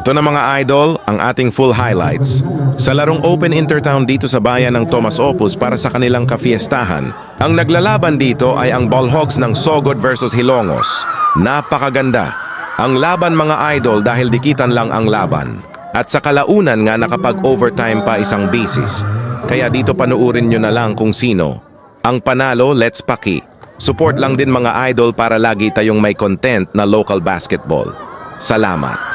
Ito na mga idol, ang ating full highlights. Sa larong Open Intertown dito sa bayan ng Tomas Opus para sa kanilang kafiestahan, ang naglalaban dito ay ang Ballhogs ng Sogod versus Hilongos. Napakaganda. Ang laban mga idol dahil dikitan lang ang laban. At sa kalaunan nga nakapag-overtime pa isang bisis. Kaya dito panuurin nyo na lang kung sino. Ang panalo, let's paki. Support lang din mga idol para lagi tayong may content na local basketball. Salamat.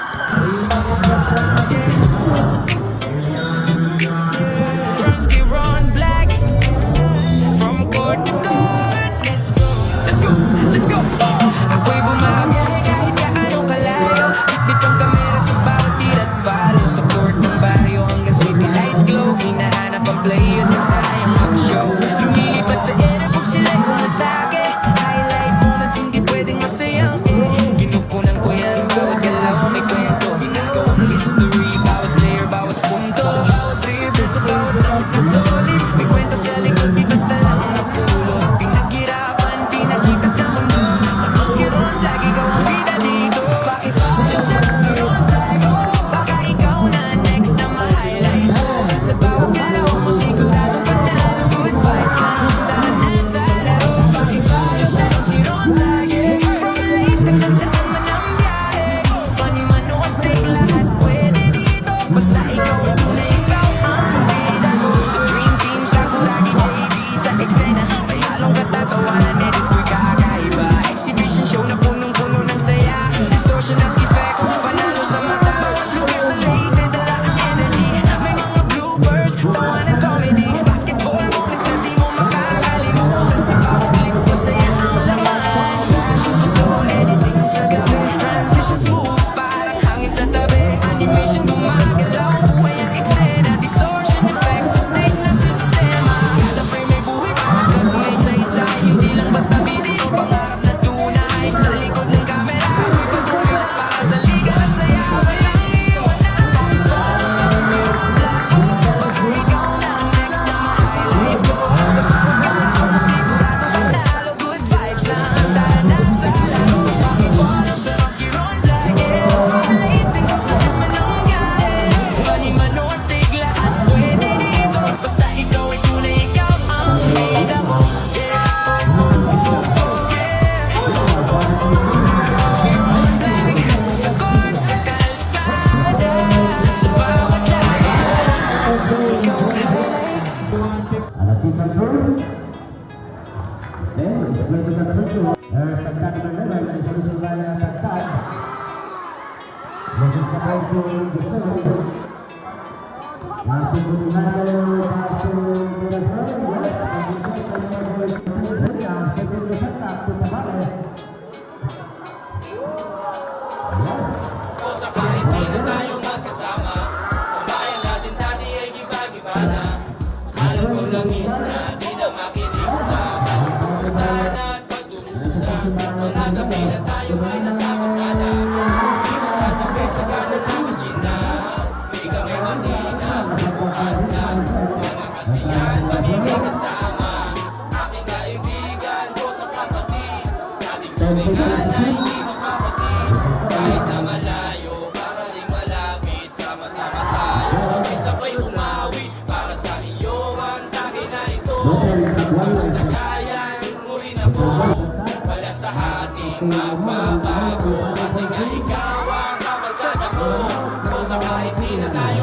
Magbabago kasi nga ikaw ang kabarkada ko. Kung sa kahit di na tayo